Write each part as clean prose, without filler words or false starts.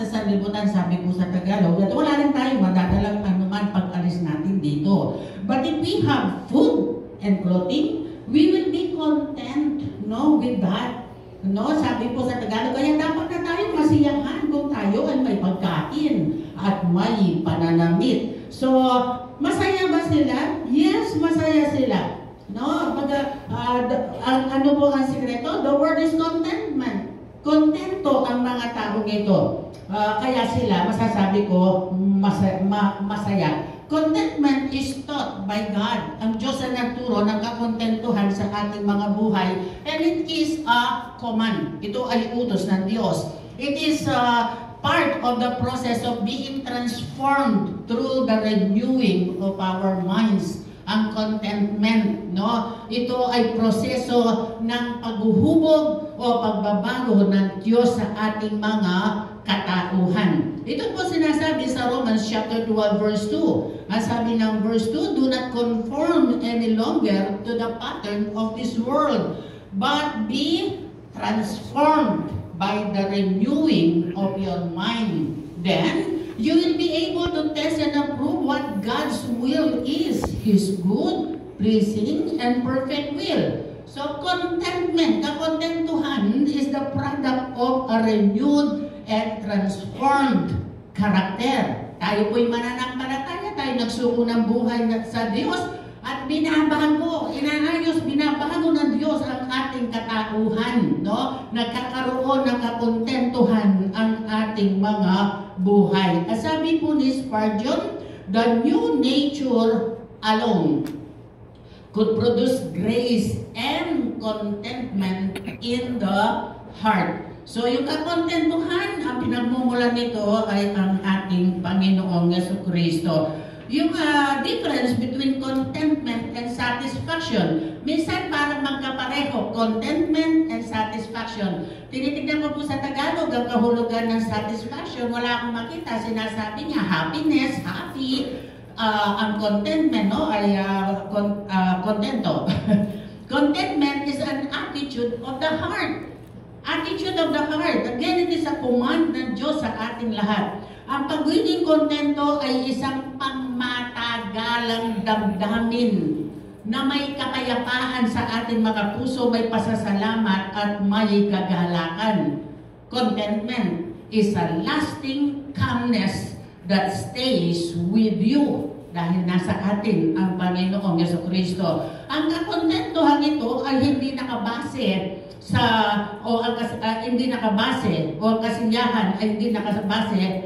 Sa sanlibutan, sabi po sa Tagalog, at wala rin tayo madadalang anuman pag-alis natin dito. But if we have food and clothing, we will be content, no, with that. No, sabi po sa Tagalog, kaya dapat na tayo masiyahan kung tayo ay may pagkain at may pananamit. So, masaya ba sila? Yes, masaya sila. No, ano po ang sikreto? The word is contentment. Kontento ang mga taong ito. Kaya sila, masasabi ko, masaya. Contentment is taught by God. Ang Diyos ang nagturo ng kakontentuhan sa ating mga buhay. And it is a command. Ito ay utos ng Diyos. It is part of the process of being transformed through the renewing of our minds. Ang contentment, no? Ito ay proseso ng paghuhubog o pagbabago ng Diyos sa ating mga katauhan. Ito po sinasabi sa Romans chapter 12 verse 2. Ang sabi ng verse 2, do not conform any longer to the pattern of this world, but be transformed by the renewing of your mind. Then, you will be able to test and approve what God's will is, His good, pleasing, and perfect will. So, contentment, kakontentuhan is the product of a renewed and transformed character. Tayo po'y mananampalataya, tayo nagsuko ng buhay sa Diyos at binabago ng Diyos ang ating katauhan, no? Nagkakaroon ng kakontentuhan ang ating mga buhay. At sabi po ni Spurgeon, the new nature alone could produce grace and contentment in the heart. So yung kakontentuhan, ang pinagmumulan nito ay ang ating Panginoong Jesucristo. Yung difference between contentment and satisfaction, minsan parang magkapareho, contentment and satisfaction. Tinitignan ko po sa Tagalog, ang kahulugan ng satisfaction, wala akong makita, sinasabi niya, happiness, happy, ang contentment, no, ay contento. Contentment is an attitude of the heart. Attitude of the heart. Again, it is a command ng Diyos sa ating lahat. Ang pagiging kontento ay isang pangmatagalang damdamin na may kapayapaan sa ating mga puso, may pasasalamat at may kagalakan. Contentment is a lasting calmness that stays with you dahil nasa atin ang Panginoong Jesucristo. Ang kakontentuhan ito ay hindi nakabase hindi nakabase o kasiyahan ay hindi nakabase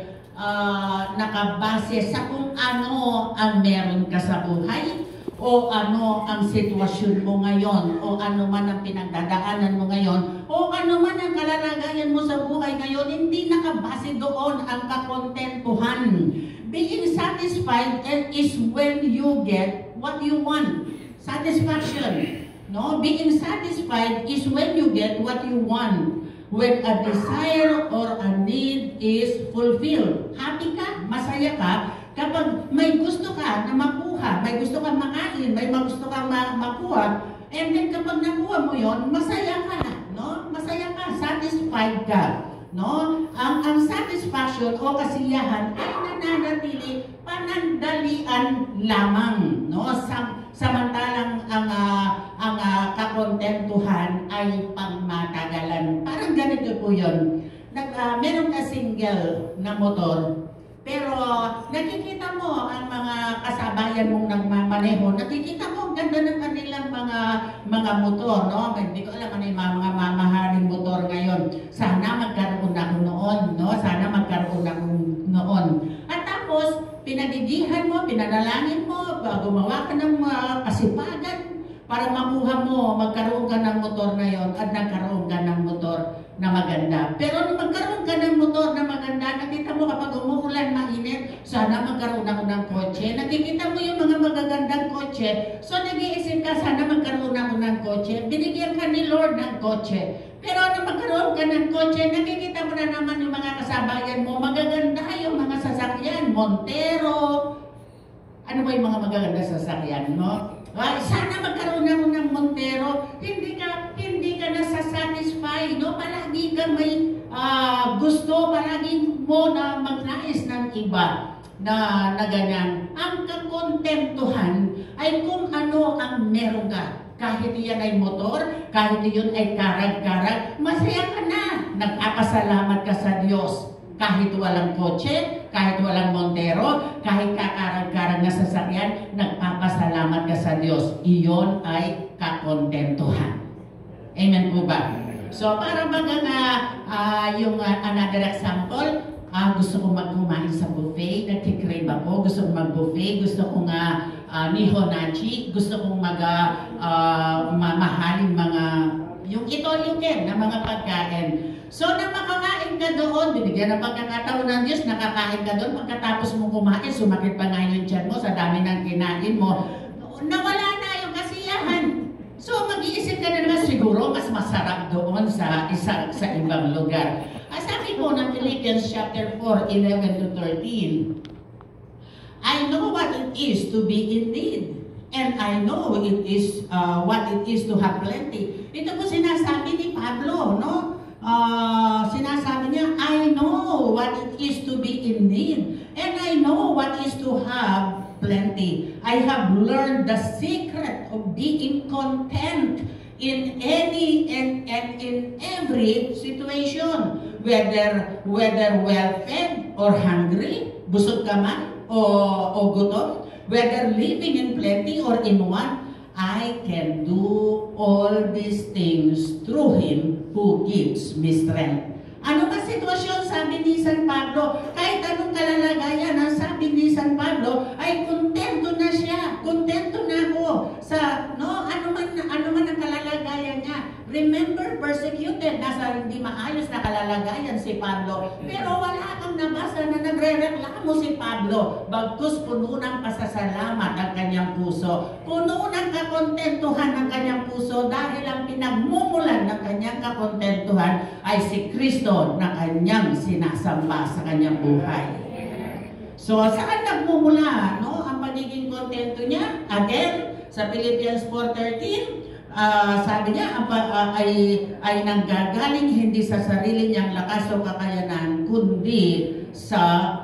sa kung ano ang meron ka sa buhay o ano ang sitwasyon mo ngayon o ano man ang pinagdadaanan mo ngayon o ano man ang kalalagayan mo sa buhay ngayon, hindi nakabase doon ang kakontentuhan. Being satisfied is when you get what you want. Satisfaction. No, being satisfied is when you get what you want. When a desire or a need is fulfilled. Happy ka, masaya ka, kapag may gusto ka na makuha, may gusto kang makain, may gusto kang makuha, and then kapag nakuha mo yon, masaya ka, no? Masaya ka, satisfied ka, no? Ang satisfaction o kasiyahan ay nananatili panandalian lamang, no? Samantalang ang kakontentuhan ay pangmatagalan. Parang ganito po yun. Meron ka single na motor, pero nakikita mo ang mga kasabayan mong nagmamaneho, nakikita mo ang ganda ng kanilang mga motor, no? Hindi ko alam ano yung mga mamahaling motor ngayon. Sana magkaroon ako noon, no? Sana magkaroon ako noon. At tapos, pinadidihan mo, pinanalangin mo, gumawa ka ng kasipagan para makuha mo, magkaroon ka ng motor na yon at nagkaroon ka ng motor na maganda. Pero nung magkaroon ka ng motor na maganda, nakita mo kapag umuulan, mainit, sana magkaroon ako ng kotse. Nakikita mo yung mga magagandang kotse. So nag-iisip ka, sana magkaroon ako ng kotse. Binigyan ka ni Lord ng kotse. Pero nung magkaroon ka ng kotse, nakikita mo na naman yung mga kasabayan mo, magaganda yung mga sasakyan. Montero. Ano ba yung mga magaganda sasakyan mo? Sana magkaroon ako ng Montero. Hindi ka nasasatisfy, no? Palagi ka may gusto palagi mo na magnais ng iba na ganyan. Ang kakontentuhan ay kung ano ang meron ka. Kahit yan ay motor, kahit yun ay karag-karag, masaya ka na. Nagpapasalamat ka sa Diyos. Kahit walang kotse, kahit walang Montero, kahit kakarag-karag na sasakyan, nagpapasalamat ka sa Diyos. Iyon ay kakontentuhan. Amen po ba? So, para baga yung another example, gusto kong magkumain sa buffet, nagkikrave ako, gusto kong mag-buffet, gusto kong nihonachi, gusto kong mamahalin mga, yung ito-yukin na mga pagkain. So, na makakain ka doon, bibigyan ng pagkakataon ng Diyos, nakakain ka doon, pagkatapos mo kumain, sumakit pa nga yung tiyan mo sa dami ng kinain mo, nawala na yung kasiyahan. So, mag-iisip ka na naman, siguro mas masarap doon sa ibang lugar. Sabi po ng Philippians chapter 4, 11 to 13, I know what it is to be in need, and I know it is what it is to have plenty. Ito po sinasabi ni Pablo, no? Sinasabi niya, I know what it is to be in need, and I know what is to have plenty. I have learned the secret of being content in any and in every situation, whether well-fed or hungry, busog ka man o gutom, whether living in plenty or in want, I can do all these things through Him who gives me strength. Ano ba sitwasyon, sabi ni San Pablo? Kahit anong kalalagayan, ang sabi ni San Pablo, ay kontento na siya. Kontento na ako sa, no, ano man ang kalalagayan niya. Remember, persecuted, nasa hindi maayos na kalalagayan si Pablo. Pero wala kang nabasa na nagre-reklamo si Pablo. Bagkus puno ng pasasalamat ang kanyang puso. Puno ng kakontentuhan ng kanyang puso dahil ang pinagmumulan ng kanyang kakontentuhan ay si Kristo na kanyang sinasamba sa kanyang buhay. So, saan nagmumula, no, ang pagiging kontento niya? Again, sa Philippians 4:13, sabi niya, ay nanggagaling hindi sa sarili niyang lakas o kakayanan, kundi sa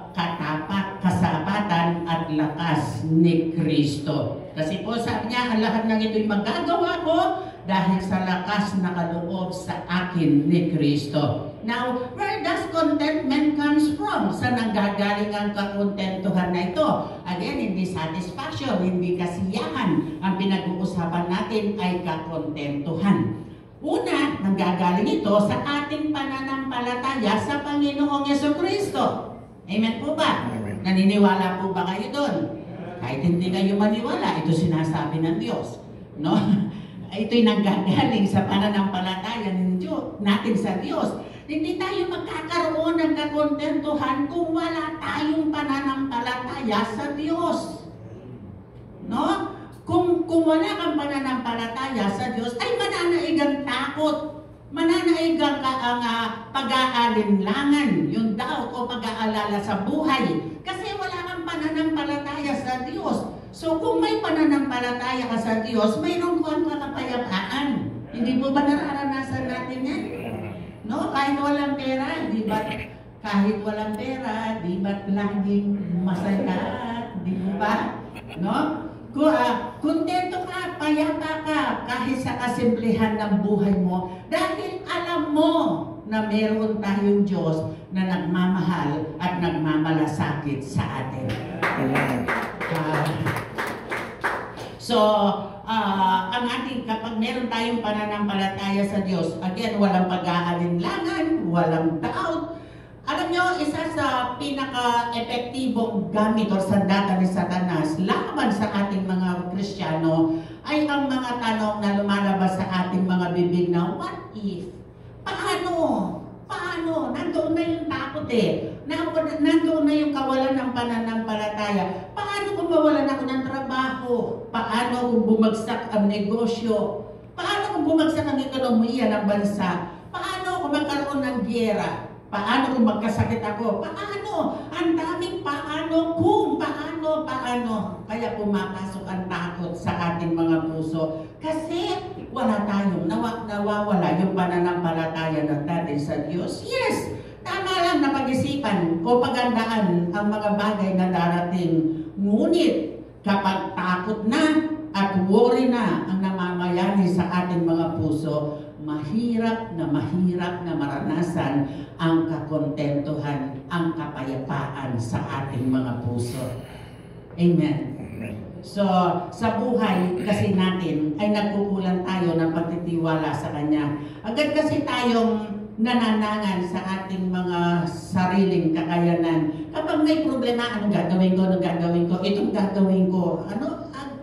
kasapatan at lakas ni Kristo. Kasi po sabi niya, ang lahat ng ito'y magagawa ko dahil sa lakas na kaloob sa akin ni Kristo. Now, where does contentment comes from? Sa nanggagaling ang kakontentuhan na ito? Again, hindi satisfaction, hindi kasiyahan. Ang pinag-uusapan natin ay kakontentuhan. Una, nanggagaling ito sa ating pananampalataya sa Panginoong Jesucristo. Amen po ba? Naniniwala po ba kayo doon? Kahit hindi kayo maniwala, ito sinasabi ng Diyos. No? Ito'y nanggagaling sa pananampalataya natin sa Diyos. Hindi tayo magkakaroon ng kakontentuhan kung wala tayong pananampalataya sa Diyos. No? Kung wala kang pananampalataya sa Diyos, ay mananaig ang takot. Mananaig ang pag-aalinlangan, yung doubt o pag-aalala sa buhay. Kasi wala kang pananampalataya sa Diyos. So kung may pananampalataya ka sa Diyos, mayroon kang kapayapaan. Hindi po ba nararanasan natin yan? No, kahit walang pera, di ba? Kahit walang pera, di ba laging masaya? Di ba? No? Kontento ka, payapa ka, kahit sa kasimplihan ng buhay mo, dahil alam mo na meron tayong Diyos na nagmamahal at nagmamalasakit sa atin. Ang ating, kapag meron tayong pananampalataya sa Diyos, again, walang pag-aalinlangan, walang doubt. Alam nyo, isa sa pinaka-epektibong gamit o sandata ni Satanas laban sa ating mga Kristiyano ay ang mga tanong na lumalabas sa ating mga bibig na, what if? Paano? Paano? Nandoon na yung takot eh. Nandoon na yung kawalan ng pananampalataya. Paano kung mawalan ako ng trabaho? Paano kung bumagsak ang negosyo? Paano kung bumagsak ang ekonomiya ng bansa? Paano kung magkaroon ng giyera? Paano kung magkasakit ako? Paano? Ang daming paano kung paano. Kaya pumapasok ang takot sa ating mga puso. Kasi wala tayong nawawala yung pananampalataya natin sa Diyos? Yes! Tama lang na pag-isipan o pagandaan ang mga bagay na darating. Ngunit kapag takot na at worry na ang namamayani sa ating mga puso, mahirap na maranasan ang kakontentuhan, ang kapayapaan sa ating mga puso. Amen. So, sa buhay kasi natin ay nagkukulang tayo ng pagtitiwala sa Kanya. Agad kasi tayong nananangan sa ating mga sariling kakayanan. Kapag may problema, anong gagawin ko, itong gagawin ko.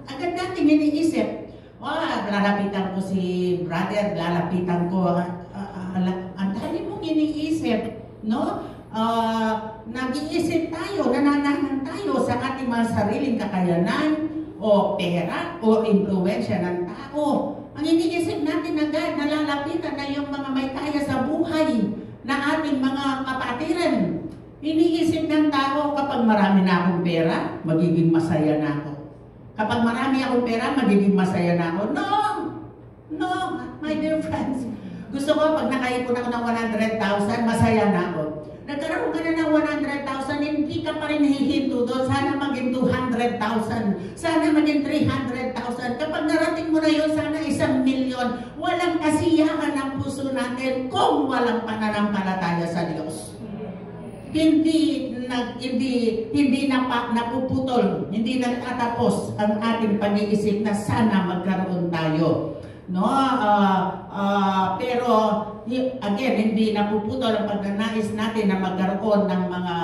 Agad natin iniisip, lalapitan ko si brother, lalapitan ko. Ang dali mong iniisip, no? Nag-iisip tayo, nananangan tayo sa ating mga sariling kakayanan o pera o impluwensya ng tao. Ang iniisip natin agad, nalalapitan na yung mga may kaya sa buhay na ating mga kapatiran. Iniisip ng tao, kapag marami na akong pera, magiging masaya na ako. Kapag marami akong pera, magiging masaya na ako. No, my dear friends. Gusto ko, pag nakaipon ako ng 100,000, masaya na ako. Nagkaroon ka na ng 100,000, hindi ka pa rin hihinto doon. Sana maging 200,000. Sana maging 300,000. Kapag narating mo na yun, sana 1,000,000. Walang kasiyahan ng puso natin kung walang pananampalataya sa Diyos. Hindi napuputol, hindi nagtatapos ang ating pag-iisip na sana magkaroon tayo. No, pero again, hindi napuputol ang pagnanais natin na magkaroon ng mga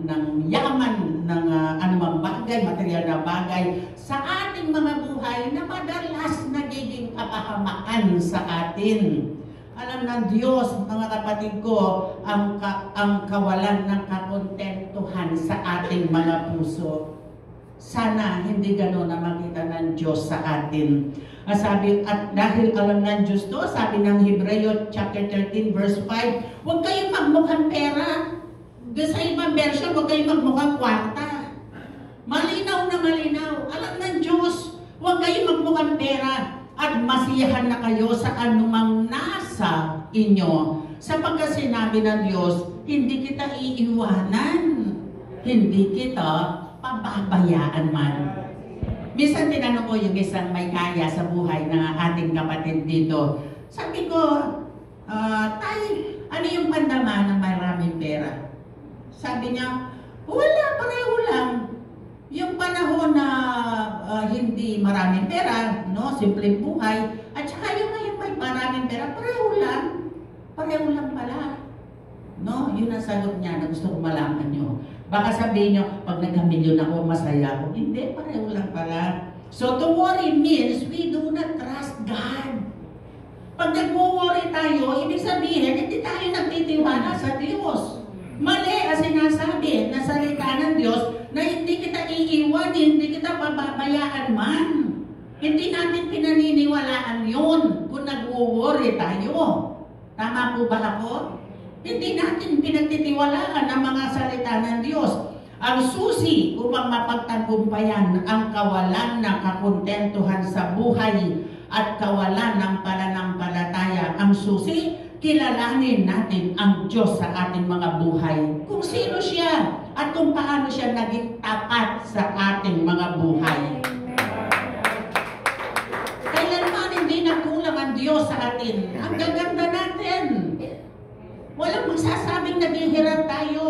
ng yaman, ng anumang bagay, material na bagay sa ating mga buhay na madalas nagiging kapahamakan sa atin. Alam ng Diyos, mga kapatid ko, ang kawalan ng kakontentuhan sa ating mga puso. Sana hindi gano'n na makita ng Diyos sa atin. Sabi, at dahil alam ng Diyos to, sabi ng Hebreo chapter 13 verse 5, huwag kayong magmukhang pera. Sa ibang version, huwag kayong magmukhang kwarta. Malinaw na malinaw. Alam ng Diyos, huwag kayong magmukhang pera at masiyahan na kayo sa anumang nasa inyo. Sapagkat sinabi ng Diyos, hindi kita iiwanan. Hindi kita pababayaan man. Minsan tinanong ko yung isang may kaya sa buhay na ating kapatid dito. Sabi ko, Tay, ano yung pandaman ng maraming pera? Sabi niya, wala, pareho lang. Yung panahon na hindi maraming pera, no, simpleng buhay, at saka yung may maraming pera, pareho lang. Pareho lang pala. No, yun ang sagot niya na gusto ko malaman nyo. Baka sabihin nyo, pag nagkamilyon ako, masaya ako. Hindi, pareho lang pala. So to worry means we do not trust God. Pag nag-worry tayo, ibig sabihin, hindi tayo nagtitiwala sa Diyos. Mali ang sinasabi na salita ng Diyos na hindi kita iiwan, hindi kita pababayaan man. Hindi natin pinaniniwalaan yun kung nag-worry tayo. Tama po ba ako? Hindi natin pinagtitiwalaan ang mga salita ng Diyos. Ang susi upang mapagtagumpayan ang kawalan ng kakontentuhan sa buhay at kawalan ng pananampalataya. Ang susi, kilalanin natin ang Diyos sa ating mga buhay. Kung sino siya at kung paano siya naging tapat sa ating mga buhay. Kailanman hindi nagkulang ang Diyos sa atin. Ang gaganda natin. Walang magsasabing naghihirap tayo.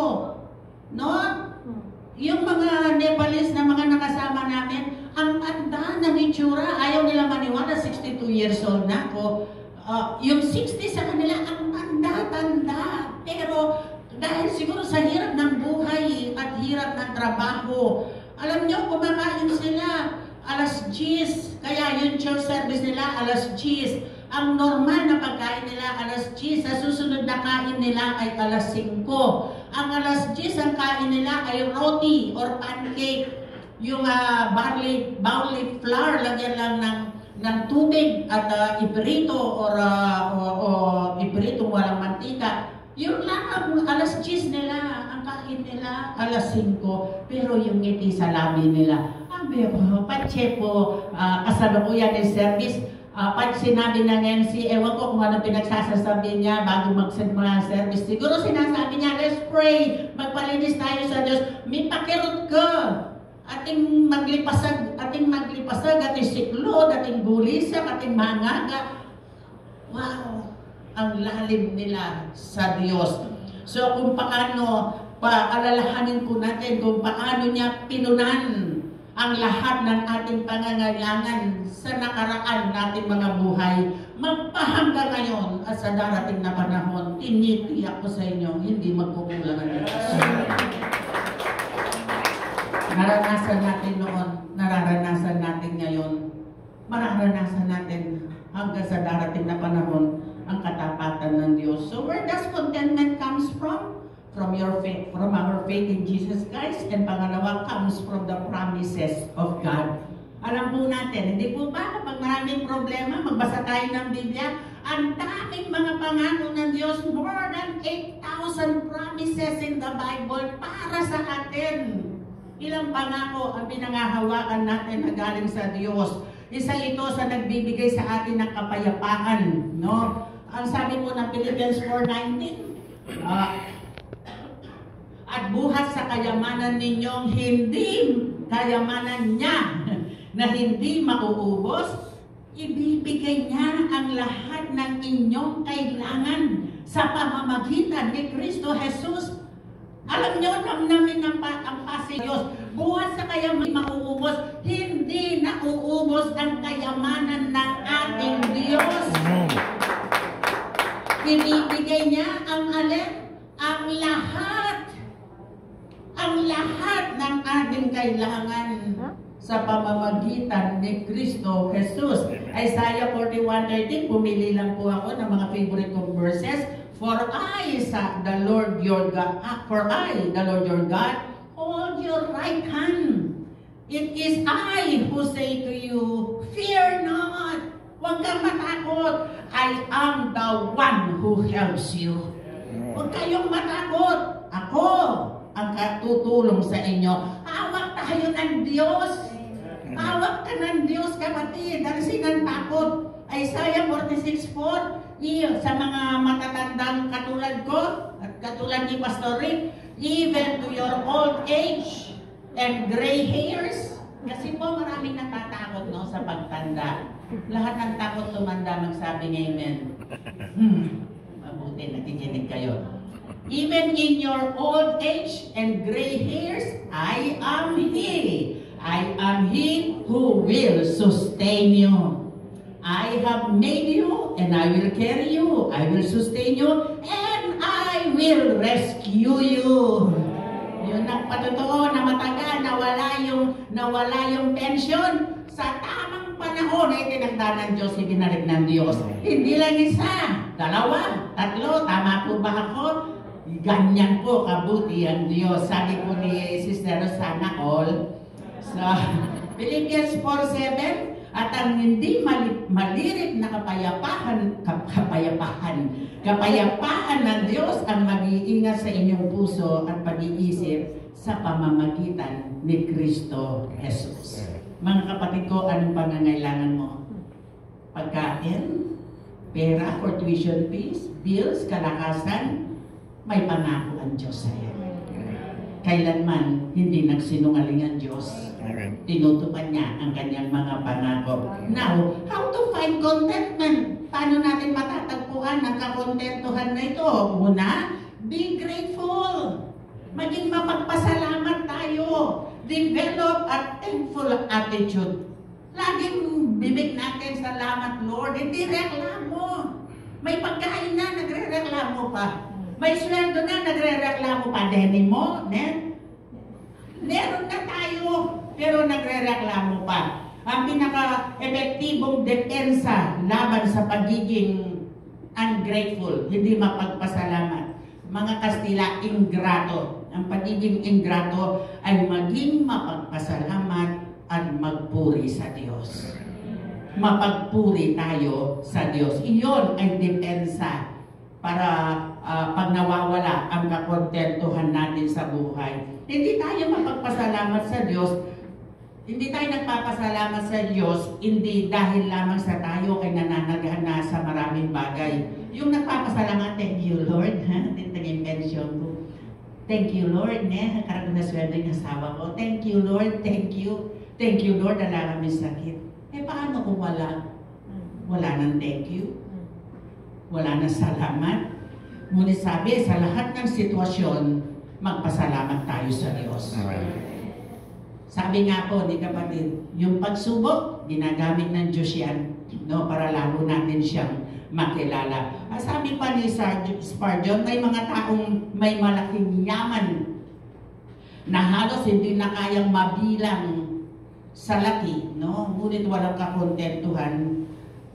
No? Yung mga Nepalese na mga nakasama namin, ang tanda ng itsura, ayaw nila maniwala, 62 years old na ako. Yung 60 sa kanila, ang tanda-tanda. Pero dahil siguro sa hirap ng buhay at hirap ng trabaho, alam nyo, kumakain sila alas 10. Kaya yung church service nila alas 10. Ang normal na pagkain nila alas 10, sa susunod na kain nila ay alas 5. Ang alas 10 ang kain nila ay roti or pancake. Yung barley flour, lagyan lang ng tubig at iprito or iprito walang mantika. Yun lang ang alas 10 nila, ang kain nila alas 5. Pero yung ngiti sa labi nila, Pache po, kasalukuyan ng service, Pag sinabi ng MC, ewan ko kung ano pinagsasasabi niya bago mag-simula ng service. Siguro sinasabi niya, let's pray, magpalinis tayo sa Diyos. May pakirot ka. Ating maglipasag, ating siklod, ating bulisag, ating mangaga. Wow! Ang lalim nila sa Diyos. So kung paano, paalalahanin po natin kung paano niya pinunan ang lahat ng ating pangangailangan sa nakaraan nating mga buhay, magpahanggang ngayon at sa darating na panahon, tinitiyak ko sa inyo, hindi magkukulang ang Diyos. Naranasan natin noon, nararanasan natin ngayon, mararanasan natin hanggang sa darating na panahon ang katapatan ng Diyos. So where does contentment comes from? From your faith, from our faith in Jesus Christ, and pangalawa comes from the promises of God. Alam po natin, hindi po ba kapag maraming problema, magbasa tayo ng Biblia, ang daming mga pangako ng Diyos, more than 8,000 promises in the Bible para sa atin. Ilang pangako ang pinangahawakan natin na galing sa Diyos. Isa ito sa nagbibigay sa atin ng kapayapaan, no? Ang sabi po ng Philippians 4:19, at buhat sa kayamanan ninyong hindi kayamanan niya na hindi mauubos, ibibigay niya ang lahat ng inyong kailangan sa pamamagitan ni Kristo Jesus. Alam niyo, namnamin ang pasi Diyos. Buhat sa kayamanan mauubos, hindi nauubos ang kayamanan ng ating Diyos. Ibibigay niya ang alin? Ang lahat ng ating kailangan sa pamamagitan ni Kristo Jesus. Isaiah 41:13, pumili lang po ako ng mga favorite kong verses. For I, the Lord your God, hold your right hand. It is I who say to you, fear not. Huwag kang matakot. I am the one who helps you. Huwag kayong matakot. Ako ang katutulong sa inyo. Hawak tayo ng Diyos. Hawak ka ng Diyos, kapatid. Dahil ng takot. Isaiah 46:4, sa mga matatandang katulad ko, at katulad ni Pastor Rick, even to your old age and gray hairs. Kasi po maraming natatakot, no, sa pagtanda. Lahat ng takot tumanda, magsabi ng amen. Mabuti, nakikinig kayo. Even in your old age and gray hairs, I am He. I am He who will sustain you. I have made you, and I will carry you. I will sustain you, and I will rescue you. Yun ang patotoo na matagal, nawala yung pension. Sa tamang panahon ay tinagda ng Diyos, ibinarik ng Diyos. Hindi lang isa, dalawa, tatlo, tama po ba ako? Ganyan po kabuti ang Diyos. Sabi po ni Sister Rosana All sa Philippians 4:7, at ang hindi malirip na kapayapaan ng Diyos ang mag-iingat sa inyong puso at pag-iisip sa pamamagitan ni Kristo Jesus. Mga kapatid ko, anong pangangailangan mo? Pagkain, pera for tuition fees, bills, kalakasan, may pangako ang Diyos sa iyo. Kailanman hindi nagsinungaling ang Diyos. Tinutupad niya ang kanyang mga pangako. Now, how to find contentment? Paano natin matatagpuan ang kakontentuhan na ito? Una, be grateful. Maging mapagpasalamat tayo. Develop a thankful attitude. Laging bibig natin, salamat Lord. Hindi reklamo. May pagkain na, nagre-reklamo pa. May sweldo na, nagre-reklamo pa. Deni mo, meron na tayo, pero nagre-reklamo pa. Ang pinaka-epektibong depensa laban sa pagiging ungrateful, hindi mapagpasalamat. Mga Kastila, ingrato. Ang pagiging ingrato ay maging mapagpasalamat at magpuri sa Diyos. Mapagpuri tayo sa Diyos. Iyon ay depensa para pag nawawala ang kakontentuhan natin sa buhay. Hindi tayo mapagpasalamat sa Diyos Hindi tayo nagpapasalamat sa Diyos, hindi dahil lamang sa tayo ay nananagahan na sa maraming bagay. Yung nagpapasalamat, thank you Lord, ha? Tintagin mention ko. Thank you Lord, karag na sweldo yung asawa ko. Thank you Lord, thank you. Thank you Lord, wala kami sakit. Paano kung wala? Wala nang thank you. Wala nang salamat. Ngunit sabi, sa lahat ng sitwasyon, magpasalamat tayo sa Diyos. Amen. Sabi nga po ni kapatid, yung pagsubok, ginagamit ng Diyos yan, no, para lalo natin siyang makilala. Sabi pa ni Spurgeon, may mga taong may malaking yaman na halos hindi na kayang mabilang sa laki, no? Ngunit walang kakontentuhan,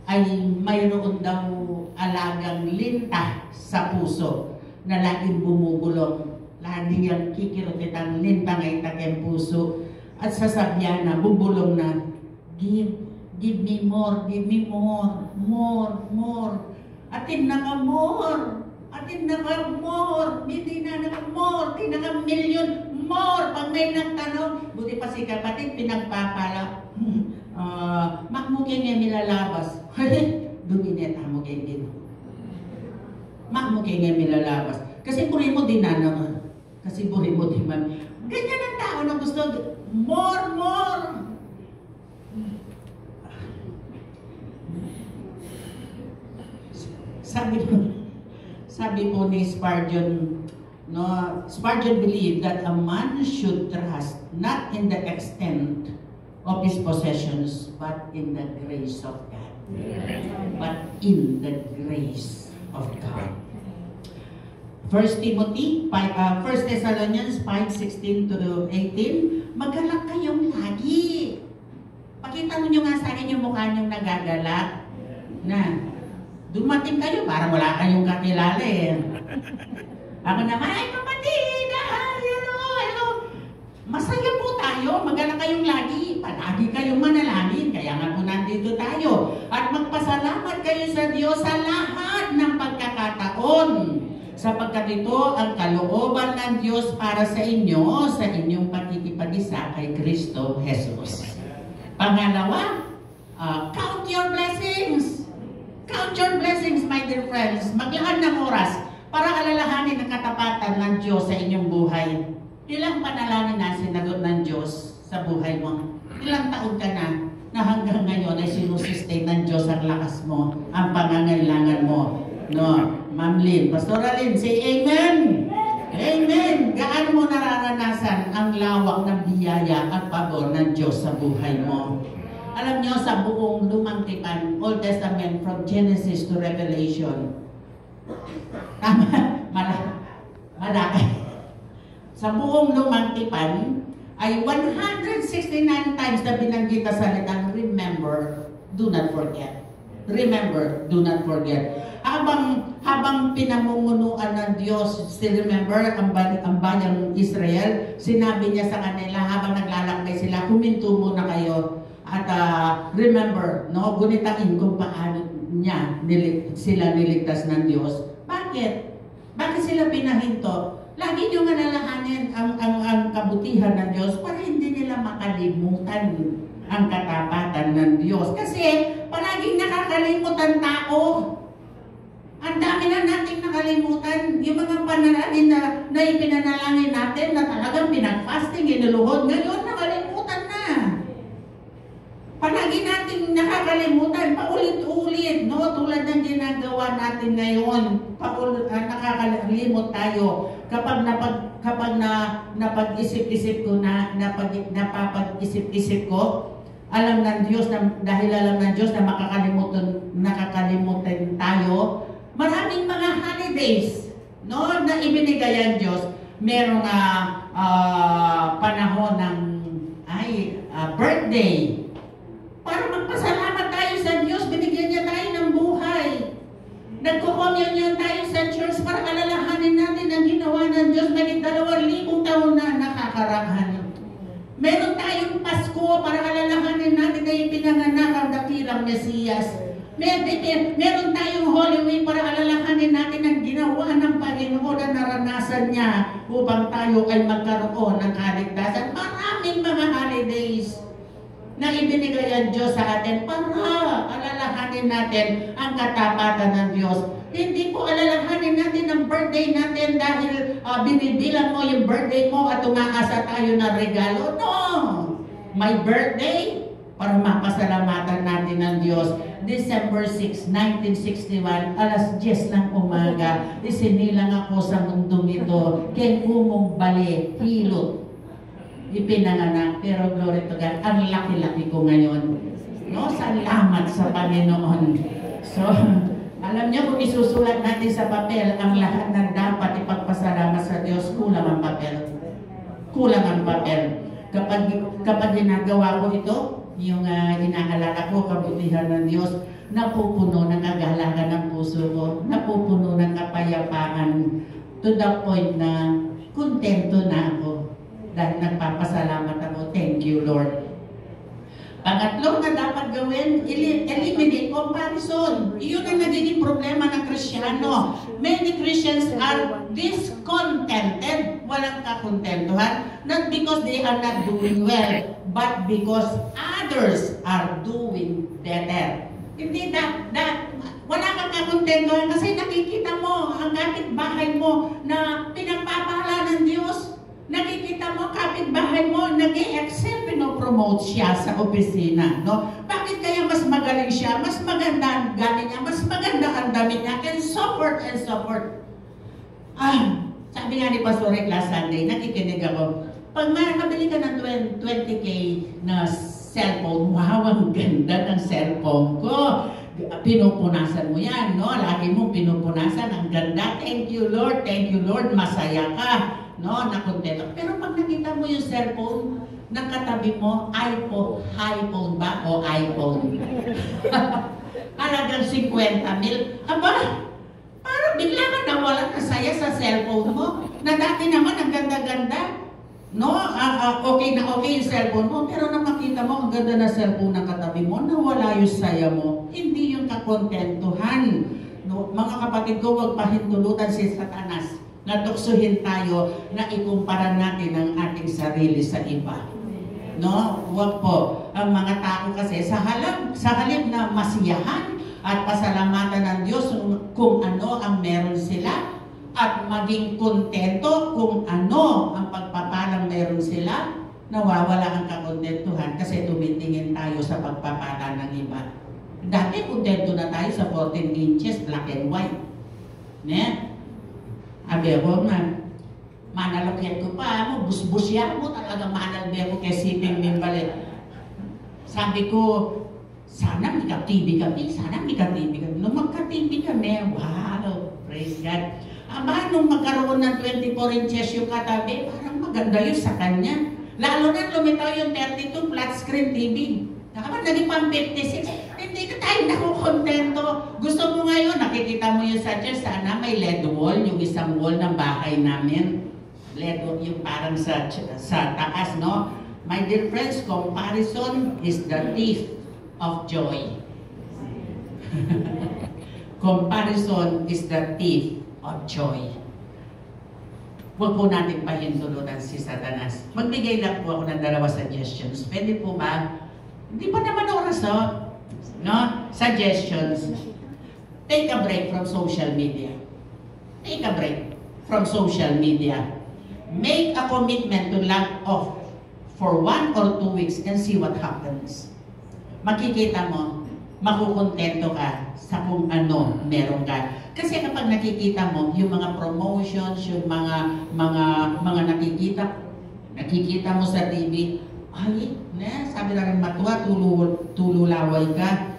ay mayroon daw alagang linta sa puso na laging bumubulong. Lagi niyang kikirutit ang linta ngay tagang puso. At sasabihan na, bubulong na, give me more, more. Atin na ka more, hindi na more, di na ka million, more. Pag may nagtanong, buti pa si kapatid, pinagpapala, makmukeng niya nilalabas. Dumineta mo kayo din. Makmukeng niya nilalabas. Kasi puri mo din na naman. Kasi puri mo din man. Ganyan ang tao na gusto, more. Sabi po ni Spurgeon, no, Spurgeon believed that a man should trust not in the extent of his possessions, but in the grace of God. But in the grace of God. 1 Thessalonians 5:16-18, magalak kayong lagi. Pakita mo nyo nga sa akin yung mukha nyong nagagalak. Na, dumating kayo, parang wala kayong kakilala eh. Ako naman, ay kapatid, hello. Masaya po tayo, magalak kayong lagi. Palagi kayong manalangin, kaya nga po nandito tayo. At magpasalamat kayo sa Diyos sa lahat ng pagkakataon. Sapagkat ito ang kalooban ng Diyos para sa inyo sa inyong pakikipag-isa kay Kristo Jesus. Pangalawa, count your blessings. Count your blessings, my dear friends. Maglaan ng oras para alalahanin ang katapatan ng Diyos sa inyong buhay. Ilang panalangin na sinagot ng Diyos sa buhay mo? Ilang taon ka na hanggang ngayon ay sinussustain ng Diyos ang lakas mo, ang pangangailangan mo? No, Ma'am Lynn, Pastora Lynn, say amen! Amen! Gaano mo nararanasan ang lawak ng biyaya at pabor ng Diyos sa buhay mo? Alam nyo, sa buong Lumang Tipan, Old Testament, from Genesis to Revelation, malaki. Sa buong Lumang Tipan, ay 169 times na binanggit sa salitang remember, do not forget. Remember, do not forget. Habang pinamumunuan ng Diyos, still remember, ang bayang Israel, sinabi niya sa kanila, habang naglalakbay sila, huminto muna kayo. At remember, no, gunitain kung paano sila niligtas ng Diyos. Bakit? Bakit sila pinahinto? Lagi nyo nga nalalahanin ang kabutihan ng Diyos para hindi nila makalimutan ang katapatan ng Diyos. Kasi palaging nakakalimutan tao. Ang dami na nating nakalimutan. Yung mga panalangin na ipinanalangin natin na talagang pinag-fasting, inuluhod, ngayon nakalimutan na. Palagi nating nakakalimutan, paulit-ulit, no? Tulad ng ginagawa natin ngayon, nakakalimot tayo. Kapag napag-isip-isip ko napapag-isip-isip ko, alam ng Diyos, dahil alam ng Diyos na nakakalimutan tayo, maraming mga holidays, no, na ibinigay ang Diyos. Merong panahon ng birthday. Para magpasalamat tayo sa Diyos, binigyan niya tayo ng buhay. Nagko-communion tayo sa church para alalahanin natin ang ginawa ng Diyos. May 2,000 taon na nakakaraan. Meron tayong Pasko para alalahanin natin na ipinanganak ang dakilang Mesiyas. Meron tayong Holy Week para alalahanin natin ang ginawa ng Panginoon na naranasan niya upang tayo ay magkaroon ng kaligtasan. Maraming mga holidays. na ibinigay ang Diyos sa atin para alalahanin natin ang katapatan ng Diyos. Hindi po alalahanin natin ang birthday natin dahil binibilang mo yung birthday mo at umaasa tayo ng regalo. No! My birthday, para mapasalamatan natin ng Diyos. December 6, 1961, alas 10 ng umaga, isinilang ako sa mundong ito, kay kumong bali, hilot, ipinanganak. Pero glory to God, ang laki-laki ko ngayon. No? Salamat sa Panginoon. So, alam niyo kung isusulat natin sa papel ang lahat ng dapat ipagpasalamat sa Diyos, kulang ang papel. Kulang ang papel. Kapag ginagawa ko ito, yung inaalala ko, kabutihan ng Diyos, napupuno ng kagalakan ng puso ko, napupuno ng kapayapaan, to the point na kontento na ako dahil nagpapasalamat ako. Thank you, Lord. Pangatlo na dapat gawin, eliminate comparison. Iyon ang nagiging problema ng Kristiyano. Many Christians are discontented, walang kakontentuhan, not because they are not doing well, but because others are doing better. Hindi wala kang kakontentuhan kasi nakikita mo ang kapitbahay mo na pinagpapala ng Diyos. Nakikita mo, kapitbahay mo, nag-i-excel, pinopromote siya sa opisina, no? Bakit kaya mas magaling siya, mas maganda ang galing niya, mas maganda ang damit niya, and so forth and so forth. Sabi nga ni Pastor Rick last Sunday, nakikinig ako, pag makabili ka ng 20K na cellphone, wow, ang ganda ng cellphone ko. Pinupunasan mo yan, no? Lagi mong pinupunasan, ang ganda. Thank you, Lord, masaya ka. No, nakontento. Pero pag nakita mo yung cellphone, ng katabi mo, iPhone ba o iPhone? Halagang 50 mil. Aba, parang bigla ka nawalan na saya sa cellphone mo. Na dati naman, ang ganda-ganda. No, okay na okay yung cellphone mo, pero nang makita mo, ang ganda na cellphone ng katabi mo, nawala yung saya mo. Hindi yung kakontentuhan. No, mga kapatid ko, huwag pahintulutan si Satanas na tuksuhin tayo na ikumpara natin ang ating sarili sa iba. No? Huwag po. Ang mga tao kasi sa halip na masiyahan at pasalamatan ng Diyos kung ano ang meron sila at maging kontento kung ano ang pagpapalang meron sila, nawawala ang kakontentuhan kasi tumitingin tayo sa pagpapala ng iba. Dati kontento na tayo sa 14 inches, black and white. Ne? Abi ako man, manalakyan ko pa mo, busbusyan mo talagang manalbi ako kay siping mimbali. Sabi ko, sana may ka-TV kami, Nung magka-TV kami, wow, praise God. Aba, nung magkaroon ng 24 inches yung katabi, parang maganda yun sa kanya. Lalo na lumitaw yung 32 flat screen TV. Kapag naging pang 56, hindi ka tayo nakukontento. Gusto mo ngayon, nakikita mo yung sa church, sana may LED wall, yung isang wall ng bahay namin. LED wall, yung parang sa taas, no? My dear friends, comparison is the thief of joy. Comparison is the thief of joy. Huwag po natin pahintulutan si Satanas. Magbigay lang po ako ng 2 suggestions. Pwede po ba? Hindi pa naman oras, no? Suggestions. Take a break from social media. Take a break from social media. Make a commitment to log off for 1 or 2 weeks and see what happens. Makikita mo, makukontento ka sa kung ano meron ka. Kasi kapag nakikita mo yung mga promotions, yung mga nakikita mo sa TV, ay, sabi na rin matuwa, tululaway ka.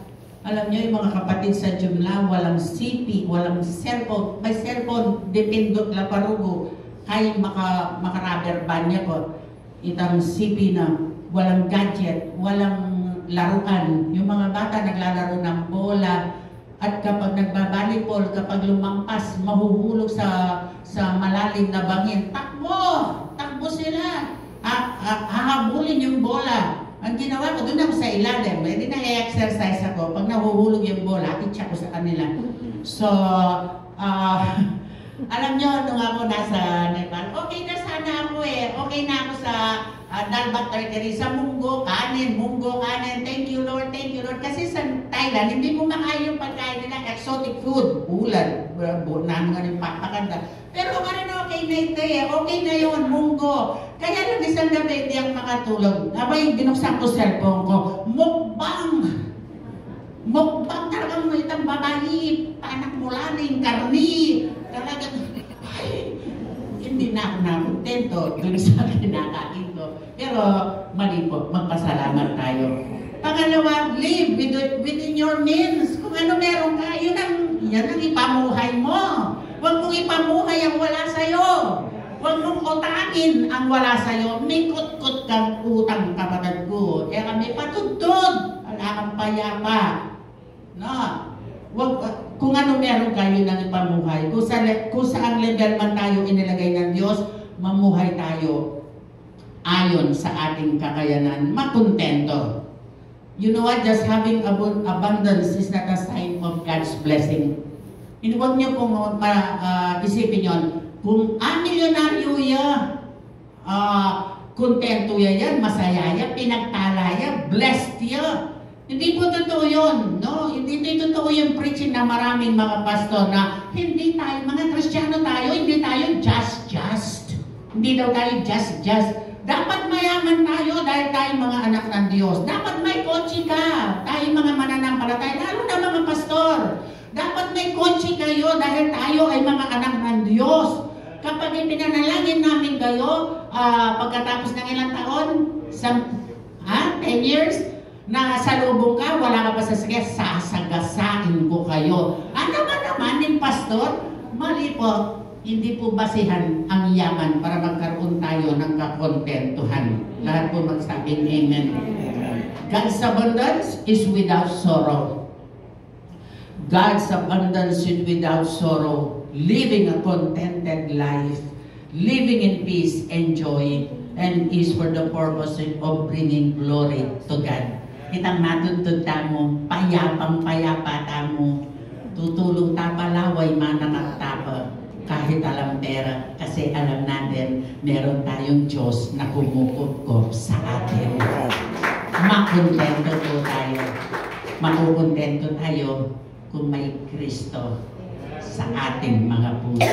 Alam niyo, yung mga kapatid sa Jumla, walang CP, walang cellphone. May cellphone, dependot la parugo. Kaya maka-rubber band niya ko. Itang CP na walang gadget, walang laruan. Yung mga bata naglalaro ng bola. At kapag nagbabalipol, kapag lumampas, mahuhulog sa malalim na bangin, takbo sila. Hahabulin yung bola. Ang ginawa ko, doon ako sa ilalim. Hindi na i-exercise ako. Pag nahuhulog yung bola, itcha ko sa kanila. So, alam nyo, nung ako nasa Nepal, okay na sana ako eh. Okay na ako sa dalbat Teresa, munggo, kanin, thank you Lord, kasi sa Thailand, hindi mo makaya yung pagkain nila, exotic food, ulan, namin nga yung pakaganda, pero okay na ito okay na yun, munggo, kaya lang isang gabi, hindi ako makatulog, abay, binuksan ko cellphone ko, mukbang talagang may itang babae, panak mulaning, karni, talagang, hindi na ako nakontento dun sa kinakain ko. Pero mali po, magpasalamat tayo. Pangalawa, live within your means. Kung ano meron ka, yan ang ipamuhay mo. Huwag mong ipamuhay ang wala sa'yo. Huwag mong utangin ang wala sa'yo. May kut-kut kang utang, kapatid ko. Kami patugtod. Wala kang payapa. No? Kung ano meron kayo ng ipamuhay, kung saan level man tayo inilagay ng Diyos, mamuhay tayo ayon sa ating kakayanan, makontento. You know what? Just having abundance is not a sign of God's blessing. Huwag niyo pong isipin yun. Kung milyonaryo yan, kontento yan, masaya yan, pinagtala yan, blessed yan. Hindi po totoo yun, no? Hindi totoo yung preaching na maraming mga pastor na hindi tayo, mga Kristiyano tayo, hindi tayo just. Hindi daw tayo just. Dapat mayaman tayo dahil tayo mga anak ng Diyos. Dapat may kotse ka, tayo mga mananampalataya, lalo na mga pastor. Dapat may kotse kayo dahil tayo ay mga anak ng Diyos. Kapag ipinanalangin namin kayo, pagkatapos ng ilang taon, 10 years, na salubong ka, wala ka pa sasagasain ko kayo. Ano ba naman yung pastor? Mali po, hindi po basihan ang yaman para magkaroon tayo ng kakontentuhan. Lahat po magsabing amen. God's abundance is without sorrow. God's abundance is without sorrow. Living a contented life. Living in peace and joy. And is for the purpose of bringing glory to God. Itang matuntun mo, payapang-payapa mo, tutulong tapalaway mananagtapa kahit alam pera. Kasi alam natin, meron tayong Diyos na kumukutkop sa atin. Makontento po tayo. Makukontento tayo kung may Kristo sa ating mga puso.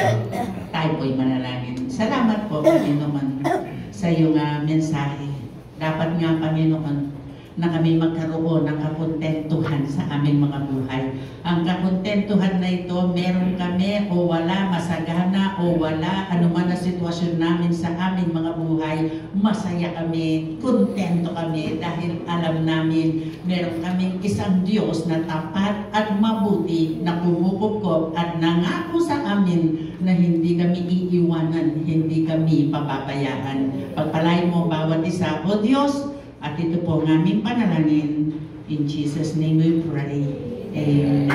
Tayo po'y manalangin. Salamat po, Panginoon, sa iyong mensahe. Dapat nga, Panginoon, na kami magkaroon ng kakontentuhan sa aming mga buhay. Ang kakontentuhan na ito, meron kami o wala, masagana o wala, anuman na sitwasyon namin sa aming mga buhay, masaya kami, kontento kami dahil alam namin meron kaming isang Diyos na tapat at mabuti na kumukupkop at nangako sa amin na hindi kami iiwanan, hindi kami pababayaan. Pagpalain mo bawat isa, O Diyos, at ito po ang aming panalangin. In Jesus' name we pray. Amen.